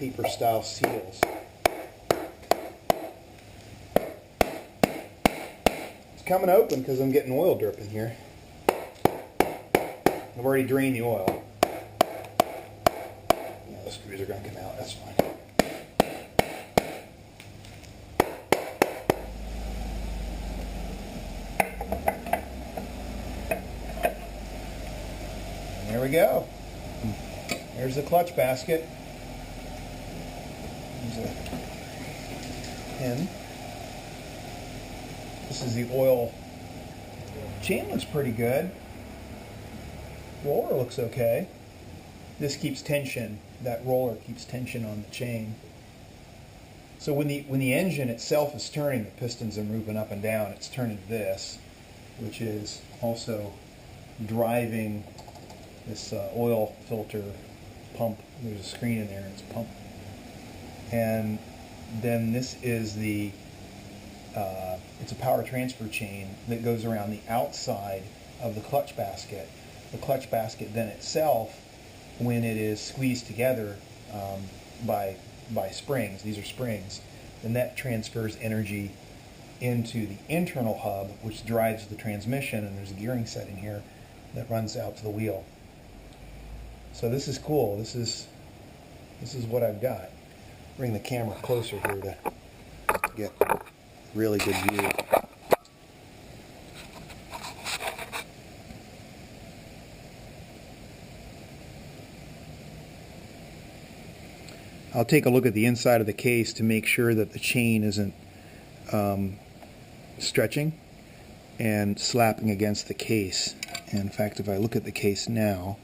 paper style seals. It's coming open because I'm getting oil dripping here. I've already drained the oil. Yeah, the screws are going to come out, that's fine. And there we go. There's the clutch basket. There's a pin. This is the oil. Chain looks pretty good. Roller looks okay. This keeps tension. That roller keeps tension on the chain. So when the engine itself is turning, the pistons are moving up and down. It's turning this, which is also driving this oil filter pump. There's a screen in there, and it's a pump. And then this is the it's a power transfer chain that goes around the outside of the clutch basket. The clutch basket then itself, when it is squeezed together by springs, these are springs, then that transfers energy into the internal hub, which drives the transmission, and there's a gearing set in here that runs out to the wheel. So this is cool. This is what I've got. Bring the camera closer here to get a really good view. I'll take a look at the inside of the case to make sure that the chain isn't stretching and slapping against the case. And in fact, if I look at the case now,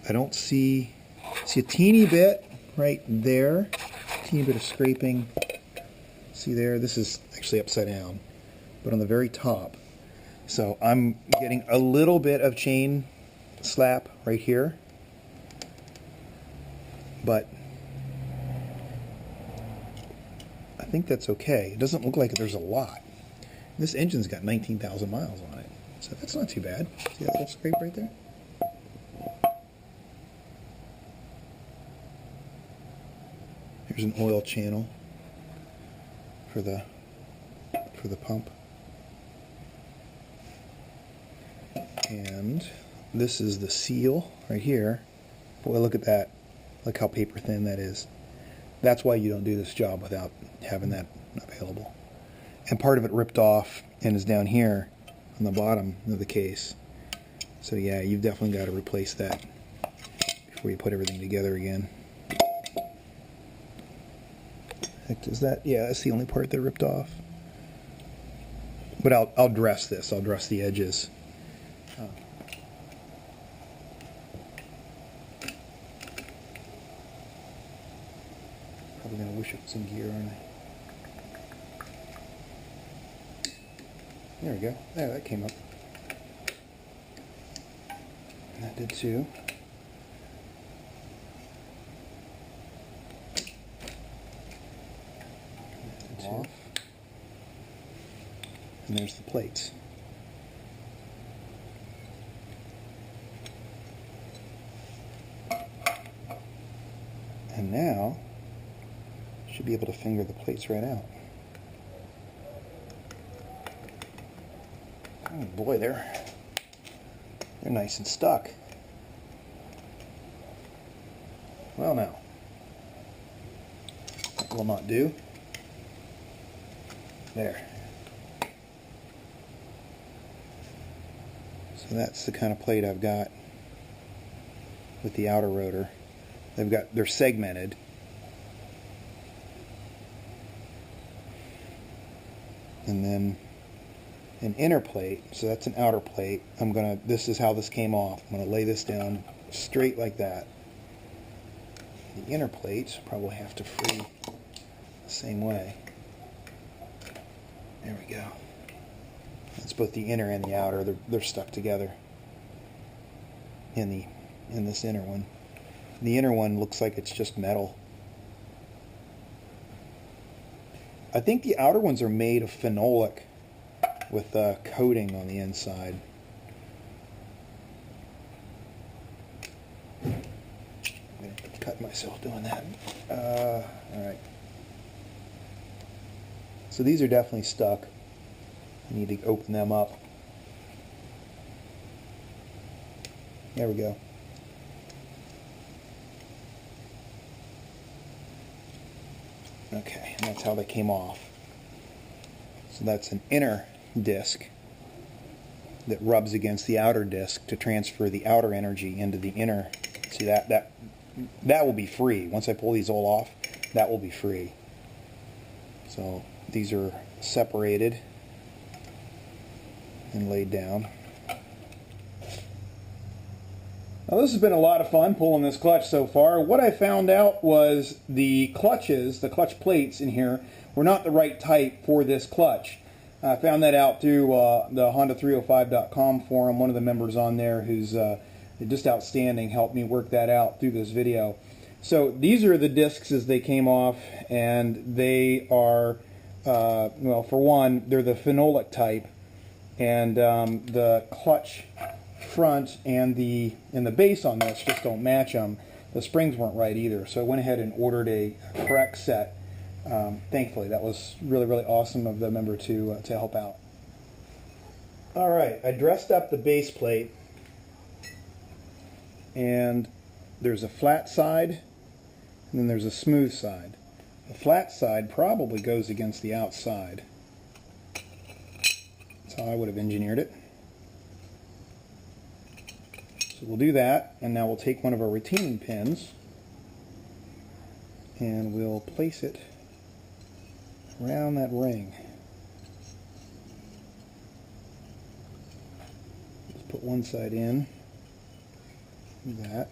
I don't see a teeny bit right there, teeny bit of scraping. See there? This is actually upside down, but on the very top. So I'm getting a little bit of chain slap right here, but I think that's okay. It doesn't look like there's a lot. This engine's got 19,000 miles on it, so that's not too bad. See that little scrape right there? Here's an oil channel for the pump. And this is the seal right here. Boy, look at that. Look how paper thin that is. That's why you don't do this job without having that available. And part of it ripped off and is down here on the bottom of the case. So yeah, you've definitely got to replace that before you put everything together again. Is that? Yeah, that's the only part that ripped off. But I'll dress this. I'll dress the edges. Probably gonna wish it was in gear, aren't I? There we go. There, that came up. And that did too. Off. And there's the plates. And now should be able to finger the plates right out. Oh boy, they're nice and stuck. Well, now that will not do. There. So that's the kind of plate I've got with the outer rotor. They're segmented. And then an inner plate, so that's an outer plate. This is how this came off. I'm gonna lay this down straight like that. The inner plates probably have to free the same way. There we go. That's both the inner and the outer. They're stuck together in this inner one. The inner one looks like it's just metal. I think the outer ones are made of phenolic with a coating on the inside. I'm going to cut cut myself doing that. Alright. So these are definitely stuck. I need to open them up. There we go. Okay, and that's how they came off. So that's an inner disc that rubs against the outer disc to transfer the outer energy into the inner. See, that will be free. Once I pull these all off, that will be free. So these are separated and laid down. Now this has been a lot of fun pulling this clutch so far. What I found out was the clutches, the clutch plates in here, were not the right type for this clutch. I found that out through the Honda305.com forum. One of the members on there who's just outstanding helped me work that out through this video. So these are the discs as they came off, and they are, well, for one, they're the phenolic type, and the clutch front and the base on this just don't match them. The springs weren't right either, so I went ahead and ordered a correct set. Thankfully, that was really, really awesome of the member to help out. Alright, I dressed up the base plate, and there's a flat side and then there's a smooth side. The flat side probably goes against the outside. That's how I would have engineered it. So we'll do that, and now we'll take one of our retaining pins and we'll place it around that ring. Just put one side in, that,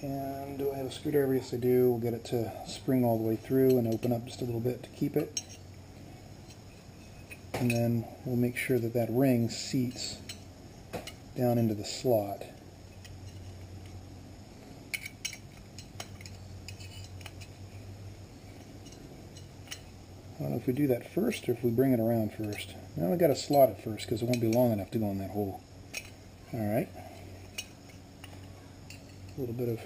and do I have a screwdriver? Yes I do. We'll get it to spring all the way through and open up just a little bit to keep it, and then we'll make sure that that ring seats down into the slot. I don't know if we do that first or if we bring it around first. Now we got to slot it first because it won't be long enough to go in that hole. Alright. A little bit of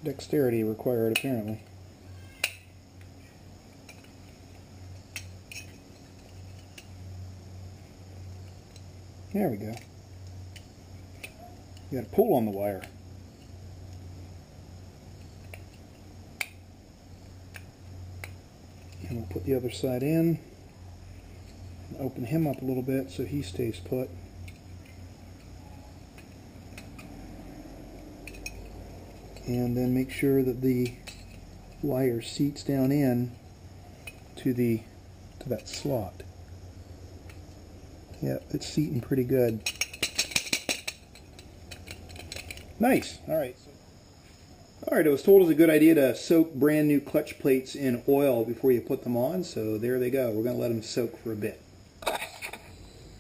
dexterity required apparently. There we go. You got to pull on the wire. And we'll put the other side in and open him up a little bit so he stays put. And then make sure that the wire seats down in to that slot. Yep, it's seating pretty good. Nice. Alright. Alright, I was told it was a good idea to soak brand new clutch plates in oil before you put them on, so there they go. We're going to let them soak for a bit.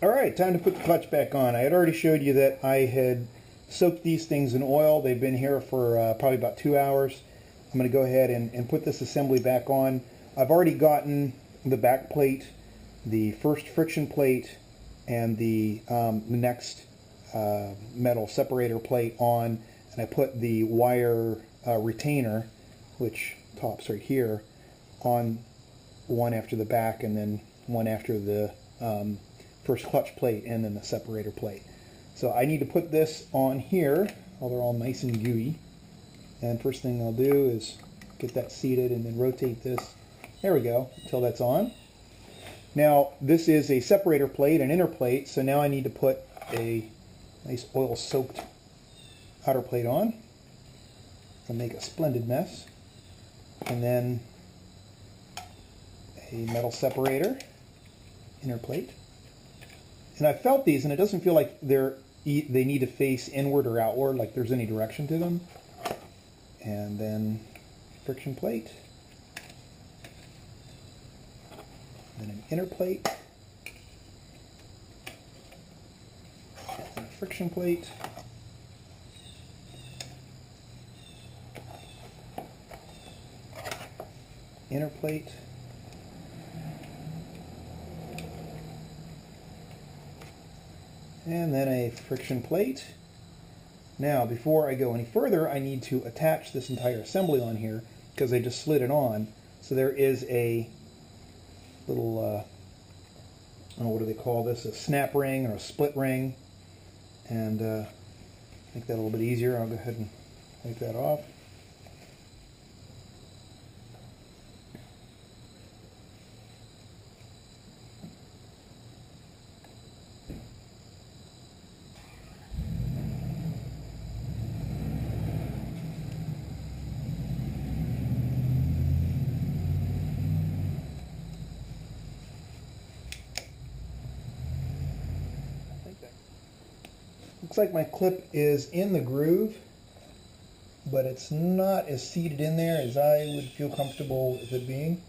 Alright, time to put the clutch back on. I had already showed you that I had soaked these things in oil. They've been here for probably about 2 hours. I'm going to go ahead and put this assembly back on. I've already gotten the back plate, the first friction plate, and the next metal separator plate on, and I put the wire retainer, which tops right here, on one after the back and then one after the first clutch plate and then the separator plate. So I need to put this on here while they're all nice and gooey, and first thing I'll do is get that seated and then rotate this, there we go, until that's on. Now this is a separator plate, an inner plate, so now I need to put a nice oil soaked outer plate on and make a splendid mess, and then a metal separator, inner plate. And I felt these and it doesn't feel like they need to face inward or outward, like there's any direction to them. And then friction plate, then an inner plate, and a friction plate, inner plate, and then a friction plate, Now, before I go any further, I need to attach this entire assembly on here because I just slid it on. So there is a little, what do they call this? A snap ring or a split ring. And make that a little bit easier. I'll go ahead and take that off. Looks like my clip is in the groove, but it's not as seated in there as I would feel comfortable with it being.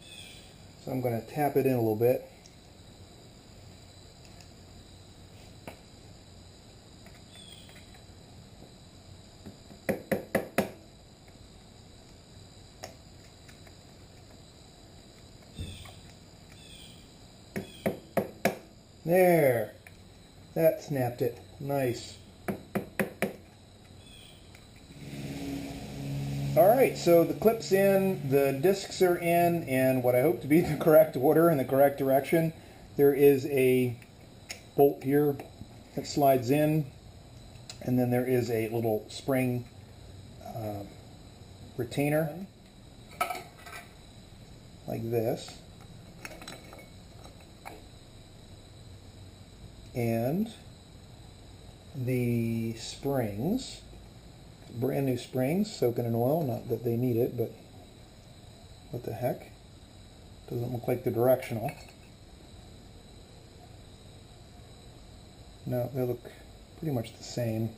So I'm going to tap it in a little bit. There, that snapped it. Nice. Alright, so the clip's in, the discs are in, and what I hope to be the correct order and the correct direction. There is a bolt here that slides in, and then there is a little spring retainer like this. And the springs, brand new springs, soaking in oil, not that they need it, but what the heck, doesn't look like they're directional. No, they look pretty much the same.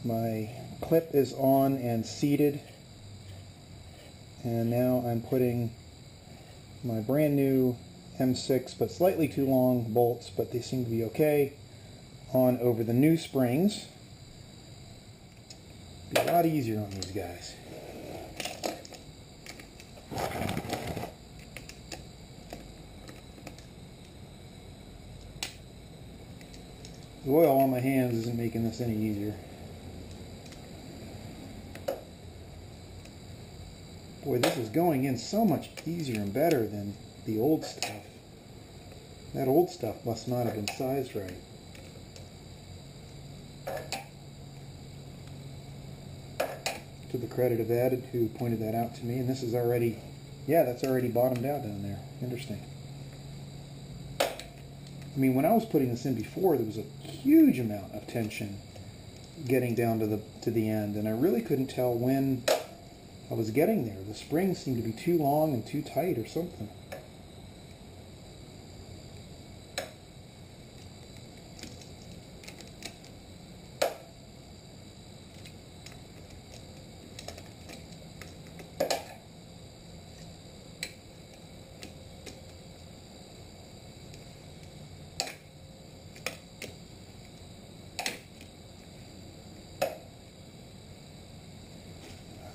My clip is on and seated, and now I'm putting my brand new M6 but slightly too long bolts, but they seem to be okay, on over the new springs. Be a lot easier on these guys. The oil on my hands isn't making this any easier. Boy, this is going in so much easier and better than the old stuff. That old stuff must not have been sized right. To the credit of Ed, who pointed that out to me, and this is already, yeah, that's already bottomed out down there. Interesting. I mean, when I was putting this in before, there was a huge amount of tension getting down to the end, and I really couldn't tell when I was getting there. The springs seemed to be too long and too tight or something.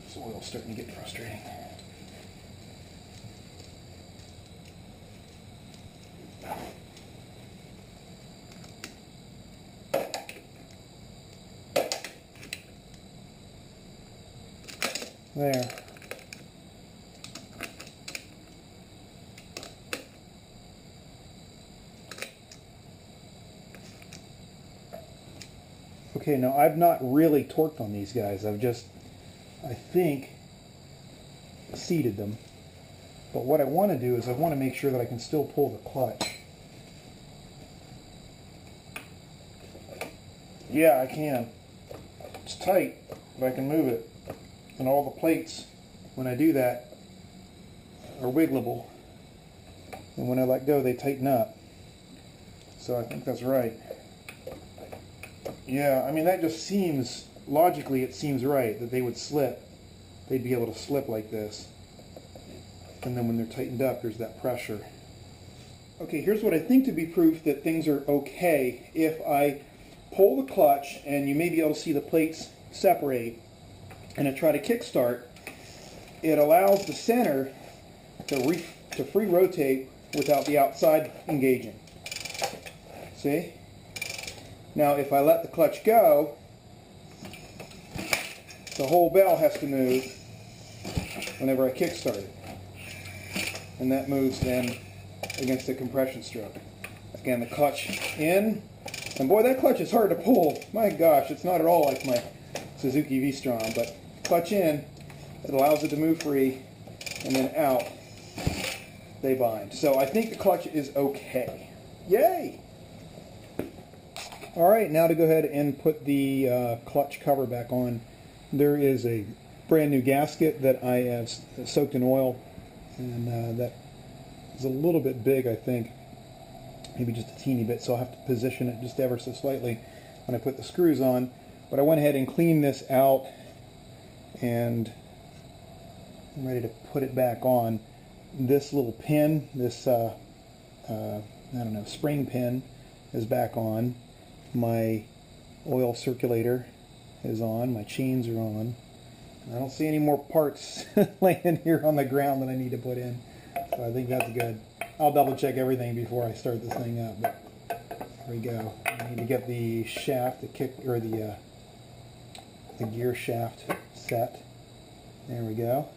This oil's starting to get frustrating. There. Okay, now I've not really torqued on these guys. I've just, I think, seated them. But what I want to do is I want to make sure that I can still pull the clutch. Yeah, I can. It's tight, but I can move it. And all the plates, when I do that, are wiggleable. And when I let go, they tighten up. So I think that's right. Yeah, I mean, that just seems, logically it seems right, that they would slip. They'd be able to slip like this. And then when they're tightened up, there's that pressure. Okay, here's what I think to be proof that things are okay. If I pull the clutch, and you may be able to see the plates separate, and I try to kickstart, it allows the center to free rotate without the outside engaging. See? Now if I let the clutch go, the whole bell has to move whenever I kickstart it. And that moves then against the compression stroke. Again, the clutch in, and boy, that clutch is hard to pull. My gosh, it's not at all like my Suzuki V-Strom, but clutch in, it allows it to move free, and then out, they bind. So I think the clutch is okay. Yay! All right, now to go ahead and put the clutch cover back on. There is a brand new gasket that I have soaked in oil, and that is a little bit big, I think, maybe just a teeny bit, so I'll have to position it just ever so slightly when I put the screws on. But I went ahead and cleaned this out, and I'm ready to put it back on. This little pin, this I don't know, spring pin, is back on. My oil circulator is on. My chains are on. I don't see any more parts laying here on the ground that I need to put in, so I think that's good. I'll double check everything before I start this thing up. But there we go. I need to get the shaft, the kick, or the gear shaft set. There we go.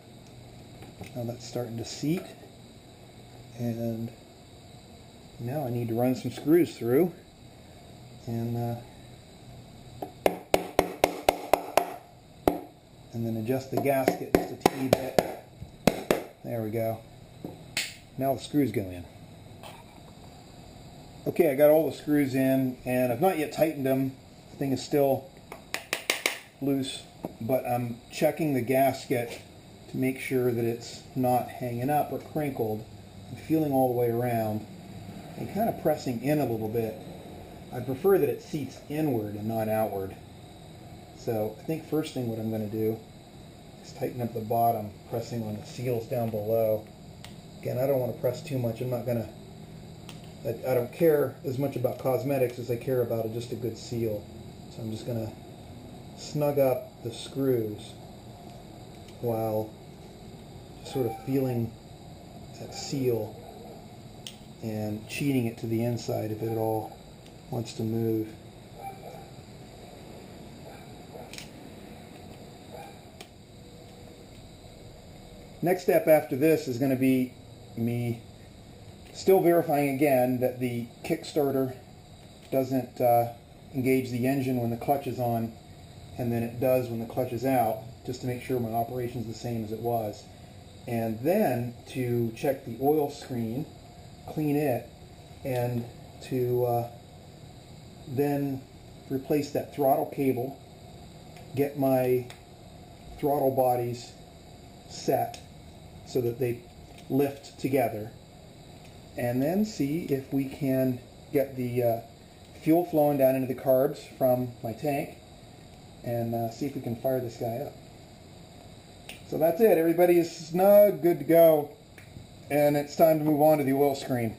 Now that's starting to seat, and now I need to run some screws through, and then adjust the gasket just a teeny bit. There we go. Now the screws go in. Okay, I got all the screws in, and I've not yet tightened them. The thing is still loose, but I'm checking the gasket to make sure that it's not hanging up or crinkled. I'm feeling all the way around and kind of pressing in a little bit. I prefer that it seats inward and not outward. So I think first thing what I'm going to do is tighten up the bottom, pressing on the seals down below. Again, I don't want to press too much. I'm not going to, I don't care as much about cosmetics as I care about just a good seal. So I'm just going to snug up the screws while just sort of feeling that seal and cheating it to the inside if it at all wants to move. Next step after this is going to be me still verifying again that the Kickstarter doesn't engage the engine when the clutch is on, and then it does when the clutch is out, just to make sure my operation is the same as it was. And then to check the oil screen, clean it, and to then replace that throttle cable, get my throttle bodies set so that they lift together, and then see if we can get the fuel flowing down into the carbs from my tank, and see if we can fire this guy up. So that's it. Everybody is snug, good to go, and it's time to move on to the oil screen.